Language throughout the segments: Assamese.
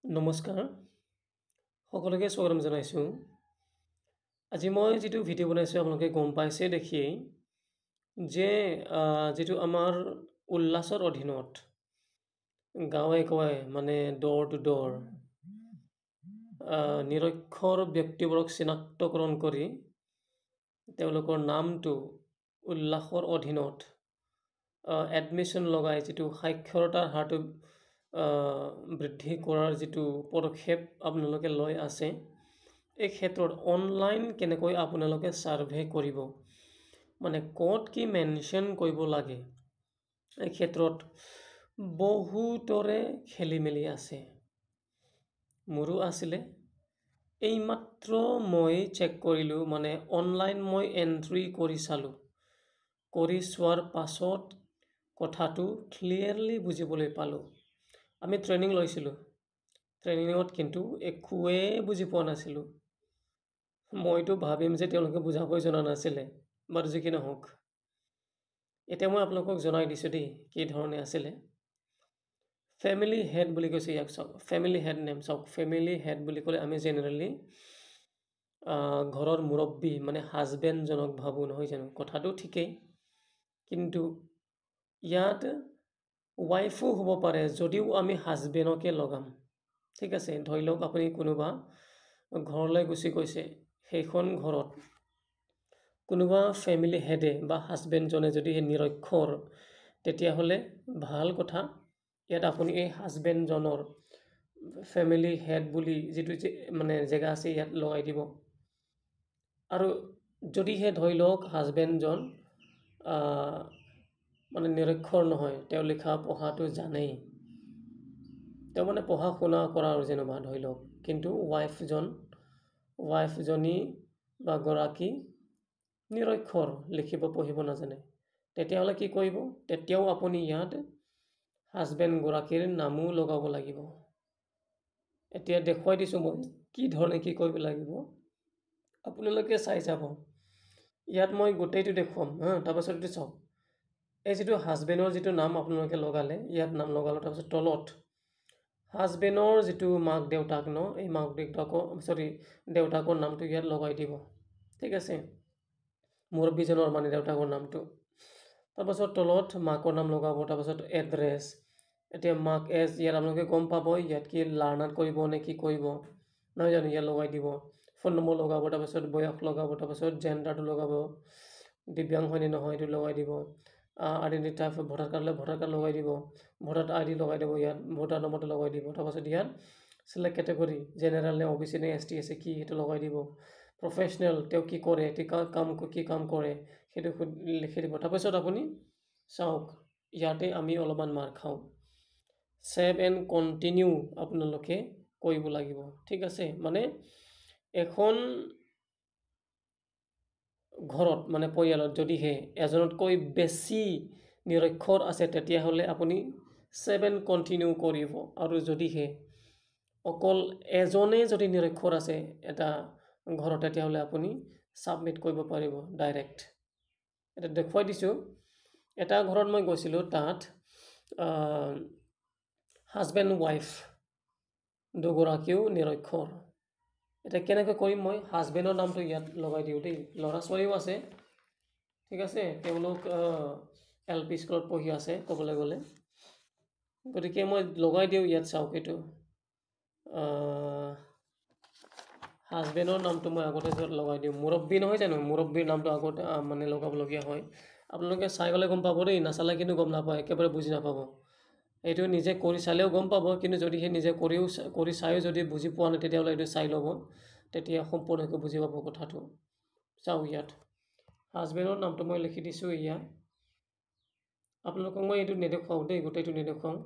নমস্কাৰ, সকলোকে স্বাগতম জনাইছোঁ। আজি মই যিটো ভিডিঅ' বনাইছোঁ আপোনালোকে গম পাইছে দেখিয়েই যে যিটো আমাৰ উল্লাসৰ অধীনত গাঁৱে গাঁৱে মানে ড'ৰ টু ড'ৰ নিৰক্ষৰ ব্যক্তিবোৰক চিনাক্তকৰণ কৰি তেওঁলোকৰ নামটো উল্লাসৰ অধীনত এডমিশ্যন লগাই যিটো সাক্ষৰতাৰ হাৰটো বৃদ্ধি কৰাৰ যিটো পদক্ষেপ আপোনালোকে লৈ আছে, এই ক্ষেত্ৰত অনলাইন কেনেকৈ আপোনালোকে ছাৰ্ভে কৰিব, মানে ক'ত কি মেনশ্যন কৰিব লাগে, এই ক্ষেত্ৰত বহুতৰে খেলি মেলি আছে। মোৰো আছিলে। এইমাত্ৰ মই চেক কৰিলোঁ, মানে অনলাইন মই এণ্ট্ৰি কৰি চালোঁ। কৰি চোৱাৰ পাছত কথাটো ক্লিয়াৰলি বুজিবলৈ পালোঁ। আমি ট্ৰেইনিং লৈছিলোঁ। ট্ৰেইনিঙত কিন্তু একোৱেই বুজি পোৱা নাছিলোঁ। মইতো ভাবিম যে তেওঁলোকে বুজাবই জনা নাছিলে, বাৰু যি কি নহওক। এতিয়া মই আপোনালোকক জনাই দিছোঁ দেই, কি ধৰণে আছিলে। ফেমিলি হেড বুলি কৈছে ইয়াক, চাওক। ফেমিলি হেড নেম চাওক। ফেমিলি হেড বুলি ক'লে আমি জেনেৰেলি ঘৰৰ মুৰব্বী মানে হাজবেণ্ডজনক ভাবোঁ, নহয় জানো? কথাটো ঠিকেই, কিন্তু ইয়াত ৱাইফো হ'ব পাৰে যদিও আমি হাজবেণ্ডকে লগাম। ঠিক আছে, ধৰি লওক আপুনি কোনোবা ঘৰলৈ গুচি গৈছে, সেইখন ঘৰত কোনোবা ফেমিলি হেডে বা হাজবেণ্ডজনে যদি নিৰক্ষৰ, তেতিয়াহ'লে ভাল কথা, ইয়াত আপুনি এই হাজবেণ্ডজনৰ ফেমিলি হেড বুলি যিটো মানে জেগা আছে ইয়াত লগাই দিব। আৰু যদিহে ধৰি লওক হাজবেণ্ডজন মানে নিৰক্ষৰ নহয়, তেওঁ লিখা পঢ়াটো জানেই, তেওঁ মানে পঢ়া শুনা কৰা আৰু যেনিবা ধৰি লওক, কিন্তু ৱাইফজনী বা গৰাকী নিৰক্ষৰ, লিখিব পঢ়িব নাজানে, তেতিয়াহ'লে কি কৰিব? তেতিয়াও আপুনি ইয়াত হাজবেণ্ডগৰাকীৰ নামো লগাব লাগিব। এতিয়া দেখুৱাই দিছোঁ মই কি ধৰণে কি কৰিব লাগিব, আপোনালোকে চাই যাব। ইয়াত মই গোটেইটো দেখুৱাম তাৰপাছত এইটো চাওক। এই যিটো হাজবেণ্ডৰ যিটো নাম আপোনালোকে লগালে, ইয়াত নাম লগালোঁ, তাৰপিছত তলত হাজবেণ্ডৰ যিটো মাক দেউতাক এই মাক দেউতাকৰ নামটো ইয়াত লগাই দিব। ঠিক আছে, মুৰব্বীজনৰ মানে দেউতাকৰ নামটো। তাৰপাছত তলত মাকৰ নাম লগাব, তাৰপাছত এড্ৰেছ। এতিয়া মাক ইয়াত আপোনালোকে গম পাব ইয়াত কি লাৰ্ণাৰ কৰিব নে কি কৰিব, নহয় জানো? ইয়াত লগাই দিব। ফোন নম্বৰ লগাব, তাৰপাছত বয়স লগাব, তাৰপাছত জেণ্ডাৰটো লগাব, দিব্যাংগ হয়নে নহয় এইটো লগাই দিব। আইডেণ্টিটি টাইপ ভোটাৰ কাৰ্ড হ'লে ভোটাৰ কাৰ্ড লগাই দিব, ভোটাৰ আই ডি লগাই দিব, ইয়াত ভোটাৰ নম্বৰটো লগাই দিব। তাৰপাছত ইয়াত চিলেক্ট কেটেগৰী, জেনেৰেল নে অ' বি চি নে এছ টি আছে কি, সেইটো লগাই দিব। প্ৰফেচনেল, তেওঁ কি কৰে, কি কাম কৰে, সেইটো লিখি দিব। তাৰপিছত আপুনি চাওক, ইয়াতে আমি অলপমান মাৰ খাওঁ। ছেভ এণ্ড কণ্টিনিউ আপোনালোকে কৰিব লাগিব। ঠিক আছে, মানে এখন ঘৰত মানে পৰিয়ালত যদিহে এজনতকৈ বেছি নিৰক্ষৰ আছে, তেতিয়াহ'লে আপুনি ছেভ এণ্ড কণ্টিনিউ কৰিব। আৰু যদিহে অকল এজনেই যদি নিৰক্ষৰ আছে এটা ঘৰত, তেতিয়াহ'লে আপুনি ছাবমিট কৰিব পাৰিব ডাইৰেক্ট। এটা দেখুৱাই দিছোঁ। এটা ঘৰত মই গৈছিলোঁ, তাত হাজবেণ্ড ৱাইফ দুগৰাকীও নিৰক্ষৰ। এতিয়া কেনেকৈ কৰিম? মই হাজবেণ্ডৰ নামটো ইয়াত লগাই দিওঁ দেই। ল'ৰা ছোৱালীও আছে, ঠিক আছে, তেওঁলোক LP স্কুলত পঢ়ি আছে ক'বলৈ গ'লে, গতিকে মই লগাই দিওঁ ইয়াত। চাওক, এইটো হাজবেণ্ডৰ নামটো মই আগতে য'ত লগাই দিওঁ, মুৰব্বী নহয় জানো, মুৰব্বীৰ নামটো আগতে মানে লগাবলগীয়া হয়। আপোনালোকে চাই গ'লে গম পাব দেই, নাচালে কিন্তু গম নাপায়, একেবাৰে বুজি নাপাব। এইটো নিজে কৰি চালেও গম পাব, কিন্তু যদিহে নিজে কৰি চায়ো যদি বুজি পোৱা নাই, তেতিয়াহ'লে এইটো চাই ল'ব, তেতিয়া সম্পূৰ্ণকৈ বুজি পাব কথাটো। চাওক, ইয়াত হাজবেণ্ডৰ নামটো মই লিখি দিছোঁ। ইয়াত আপোনালোকক মই এইটো নেদেখুৱাওঁ দেই, গোটেইটো নেদেখুৱাওঁ।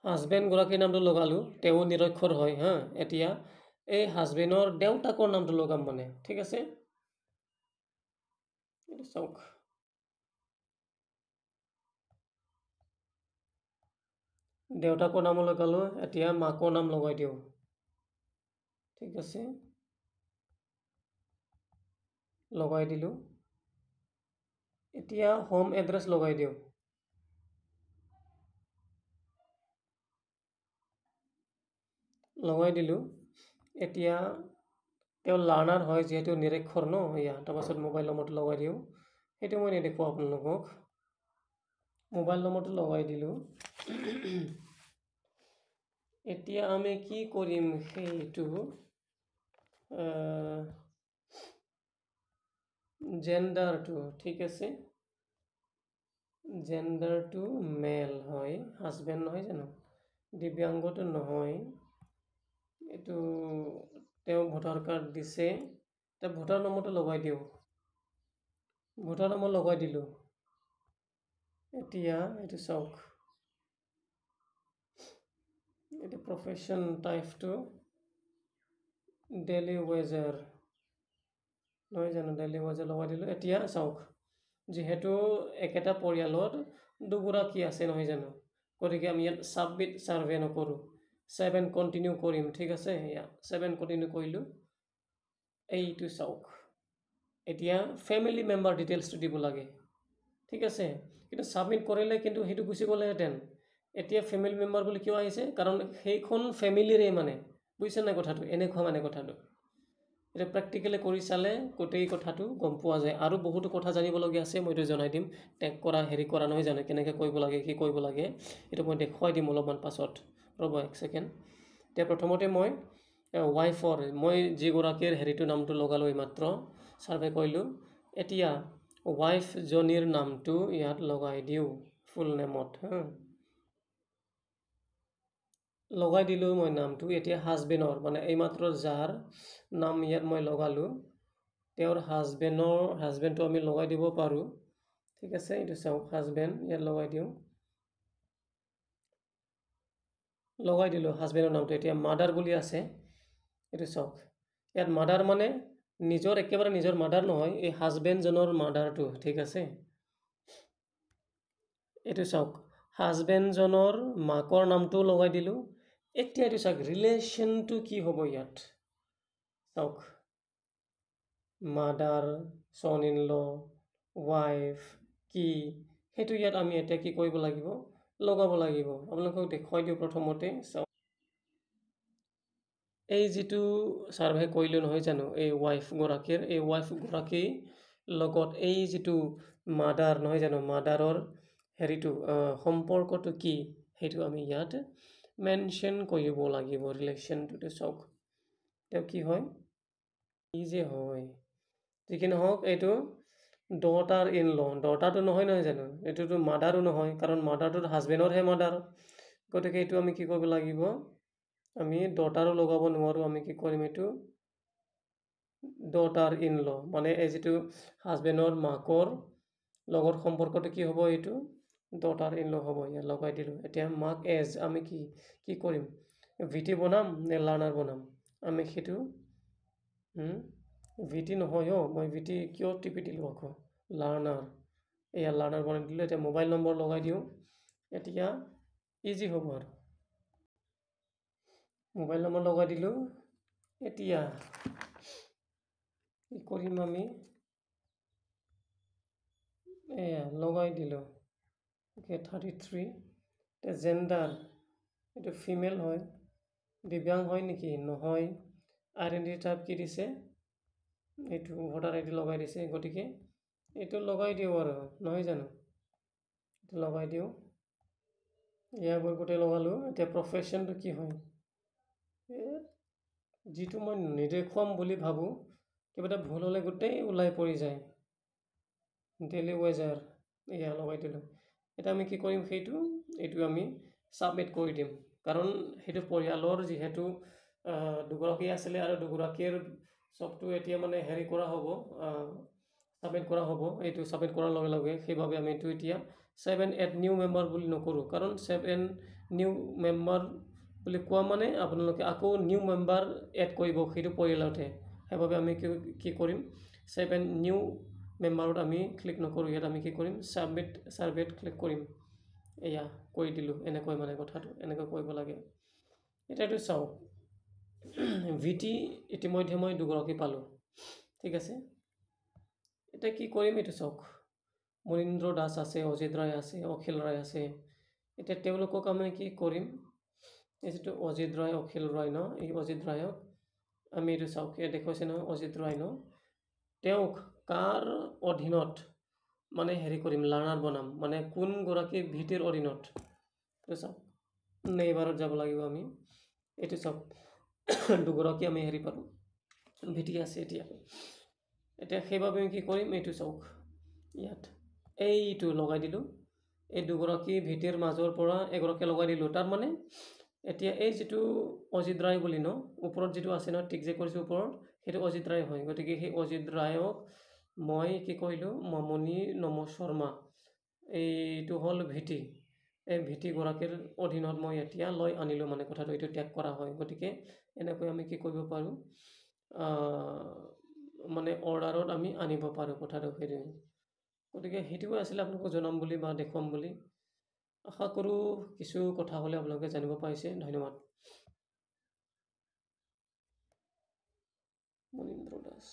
হাজবেণ্ডগৰাকীৰ নামটো লগালোঁ, তেওঁ নিৰক্ষৰ হয় এতিয়া এই হাজবেণ্ডৰ দেউতাকৰ নামটো লগাম মানে, ঠিক আছে। এইটো চাওক, দেউতাকৰ নাম লগালোঁ, এতিয়া মাকৰ নাম লগাই দিওঁ। ঠিক আছে, লগাই দিলোঁ। এতিয়া হোম এড্ৰেছ লগাই দিওঁ। লগাই দিলোঁ। এতিয়া তেওঁ লাৰ্ণাৰ হয় যিহেতু নিৰক্ষৰ ন, তাৰপাছত মোবাইল নম্বৰটো লগাই দিওঁ। সেইটো মই নেদেখুৱাওঁ আপোনালোকক। মোবাইল নম্বৰটো লগাই দিলোঁ। এতিয়া আমি কি কৰিম সেইটো জেণ্ডাৰটো ঠিক আছে, জেণ্ডাৰটো মেল হয়, হাজবেণ্ড নহয় জানো, দিব্যাংগটো নহয়, এইটো তেওঁ ভোটাৰ কাৰ্ড দিছে, এতিয়া ভোটাৰ নম্বৰটো লগাই দিওঁ। ভোটাৰ নম্বৰ লগাই দিলোঁ। এতিয়া এইটো চাওক, এইটো প্ৰফেশ্যন টাইপটো ডেইলি ৱেজাৰ নহয় জানো, ডেইলি ৱেজাৰ লগাই দিলোঁ। এতিয়া চাওক, যিহেতু একেটা পৰিয়ালত দুগৰাকী আছে নহয় জানো, গতিকে আমি ইয়াত ছাবমিট ছাৰ্ভে নকৰোঁ, 7 কণ্টিনিউ কৰিম। ঠিক আছে, 7 কণ্টিনিউ কৰিলোঁ। এইটো চাওক, এতিয়া ফেমিলি মেম্বাৰ ডিটেইলছটো দিব লাগে। ঠিক আছে, কিন্তু ছাবমিট কৰিলে কিন্তু সেইটো গুচি গ'লেহেঁতেন। এতিয়া ফেমিলি মেম্বাৰ বুলি কিয় আহিছে, কাৰণ সেইখন ফেমিলিৰে মানে, বুজিছে নাই কথাটো, এনেকুৱা মানে কথাটো। এতিয়া প্ৰেক্টিকেলি কৰি চালে গোটেই কথাটো গম পোৱা যায়। আৰু বহুতো কথা জানিবলগীয়া আছে, মই এইটো জনাই দিম। টেগ কৰা হেৰি কৰা নহয় জানো, কেনেকৈ কৰিব লাগে, কি কৰিব লাগে, এইটো মই দেখুৱাই দিম অলপমান পাছত। ৰ'ব 1 ছেকেণ্ড। এতিয়া প্ৰথমতে মই ৱাইফৰ, মই যিগৰাকীৰ হেৰিটো নামটো লগালোঁ এইমাত্ৰ, ছাৰ্ভে কৰিলোঁ। এতিয়া ৱাইফজনীৰ নামটো ইয়াত লগাই দিওঁ ফুল নেমত। লগাই দিলোঁ মই নামটো। এতিয়া হাজবেণ্ডৰ মানে এইমাত্ৰ যাৰ নাম ইয়াত মই লগালোঁ, তেওঁৰ হাজবেণ্ডটো আমি লগাই দিব পাৰোঁ। ঠিক আছে, এইটো চাওক, হাজবেণ্ড ইয়াত লগাই দিওঁ। লগাই দিলোঁ হাজবেণ্ডৰ নামটো। এতিয়া মাদাৰ বুলি আছে, এইটো চাওক, ইয়াত মাদাৰ মানে নিজৰ একেবাৰে নিজৰ মাদাৰ নহয়, এই হাজবেণ্ডজনৰ মাদাৰটো। ঠিক আছে, এইটো চাওক, হাজবেণ্ডজনৰ মাকৰ নামটোও লগাই দিলোঁ। এতিয়া এইটো চাওক, ৰিলেশ্যনটো কি হ'ব ইয়াত চাওক, মাদাৰ, চন ইন ল, ৱাইফ কি, সেইটো ইয়াত আমি এতিয়া কি কৰিব লাগিব, লগাব লাগিব। আপোনালোকক দেখুৱাই দিওঁ প্ৰথমতে। চাওক, এই যিটো ছাৰ্ভে কৰিলোঁ নহয় জানো, এই ৱাইফগৰাকীৰ, এই ৱাইফগৰাকীৰ লগত এই যিটো মাদাৰ নহয় জানো, মাদাৰৰ হেৰিটো সম্পৰ্কটো কি, সেইটো আমি ইয়াত মেনশ্যন কৰিব লাগিব। ৰিলেশ্যনটোতে চাওক, তেওঁ কি হয়, কি যে হয়, যি কি নহওক, এইটো ডটাৰ ইন ল, ডটাৰটো নহয় নহয় জানো, এইটোতো মাদাৰো নহয়, কাৰণ মাদাৰটোত হাজবেণ্ডৰহে মাদাৰ। গতিকে এইটো আমি কি কৰিব লাগিব, আমি ডটাৰো লগাব নোৱাৰোঁ। আমি কি কৰিম, এইটো ডটাৰ ইন ল, মানে এই যিটো হাজবেণ্ডৰ মাকৰ লগত সম্পৰ্কটো কি হ'ব, এইটো ডটাৰ ইন ল হ'ব। ইয়াত লগাই দিলোঁ। এতিয়া মাক এজ আমি কি কৰিম, ভিটি বনাম নে লাৰ্ণাৰ বনাম, আমি সেইটো ভিটি নহয়, মই ভিটি কিয় টিপি দিলোঁ আকৌ, লাৰ্ণাৰ, এয়া লাৰ্ণাৰ বনাই দিলোঁ। এতিয়া মোবাইল নম্বৰ লগাই দিওঁ। এতিয়া ইজি হ'ব আৰু, মোবাইল নম্বৰ লগাই দিলোঁ। এতিয়া কি কৰিম, আমি এয়া লগাই দিলোঁ। অ'কে, 33। এতিয়া জেণ্ডাৰ, এইটো ফিমেল হয়। দিব্যাং হয় নেকি, নহয়। আইডেণ্টিটি টাইপ কি দিছে, এইটো ভোটাৰ আইডি লগাই দিছে, গতিকে এইটো লগাই দিওঁ আৰু নহয় জানো, এইটো লগাই দিওঁ। ইয়াৰ গোটেই লগালোঁ। এতিয়া প্ৰফেশ্যনটো কি হয়, যিটো মই নেদেখুৱাম বুলি ভাবোঁ, কিবা এটা ভুল হ'লে গোটেই ওলাই পৰি যায়। ডেইলি ৱেজাৰ, এয়া লগাই দিলোঁ। এতিয়া আমি কি কৰিম, এইটো আমি ছাবমিট কৰি দিম, কাৰণ সেইটো পৰিয়ালৰ যিহেতু দুগৰাকী আছিলে আৰু দুগৰাকীৰ চবটো এতিয়া মানে হেৰি কৰা হ'ব, ছাবমিট কৰা হ'ব। এইটো ছাবমিট কৰাৰ লগে লগে সেইবাবে আমি এইটো এতিয়া 7 এড নিউ মেম্বাৰ বুলি নকৰোঁ, কাৰণ 7 নিউ মেম্বাৰ বুলি কোৱা মানে আপোনালোকে আকৌ নিউ মেম্বাৰ এড কৰিব সেইটো পৰিয়ালতে। সেইবাবে আমি কি কৰিম, 7 নিউ মেম্বাৰত আমি ক্লিক নকৰোঁ। ইয়াত আমি কি কৰিম, ছাবমিট ছাৰ্ভেত ক্লিক কৰিম। এয়া কৰি দিলোঁ। এনেকৈ মানে কথাটো এনেকৈ কৰিব লাগে। এতিয়াতো চাওক, ভিটি ইতিমধ্যে মই দুগৰাকী পালোঁ। ঠিক আছে, এতিয়া কি কৰিম, এইটো চাওক, মনীন্দ্ৰ দাস আছে, অজিত ৰায় আছে, অখিল ৰায় আছে। এতিয়া তেওঁলোকক আমি কি কৰিম, এই যিটো অজিত ৰায়, অখিল ৰায় ন, এই অজিত ৰায়ক আমি এইটো চাওক, দেখুৱাইছে নহয় অজিত ৰায় ন, তেওঁক কাৰ অধীনত মানে হেৰি কৰিম, লাৰ্ণাৰ বনাম, মানে কোনগৰাকী ভিটিৰ অধীনত, এইটো চাওক নেইবাৰত যাব লাগিব আমি, এইটো চাওক দুগৰাকী আমি হেৰি পাৰোঁ, ভিটি আছে এতিয়া সেইবাবে আমি কি কৰিম, এইটো চাওক ইয়াত এইটো লগাই দিলোঁ, এই দুগৰাকী ভিটিৰ মাজৰ পৰা এগৰাকী লগাই দিলোঁ, তাৰমানে এতিয়া এই যিটো অজিত ৰায় বুলি ন, ওপৰত যিটো আছে ন, টিক যে কৰিছোঁ ওপৰত, সেইটো অজিত ৰায় হয়। গতিকে সেই অজিত ৰায়ক মই কি কৰিলোঁ, মামণি নম শৰ্মা, এইটো হ'ল ভিটি, এই ভিটিগৰাকীৰ অধীনত মই এতিয়া লৈ আনিলোঁ, মানে কথাটো এইটো ত্যাগ কৰা হয়। গতিকে এনেকৈ আমি কি কৰিব পাৰোঁ, মানে অৰ্ডাৰত আমি আনিব পাৰোঁ কথাটো সেইটো। গতিকে সেইটোৱে আছিলে আপোনালোকক জনাম বুলি বা দেখুৱাম বুলি। আশা কৰোঁ কিছু কথা হ'লে আপোনালোকে জানিব পাৰিছে। ধন্যবাদ। মনীন্দ্ৰ দাস।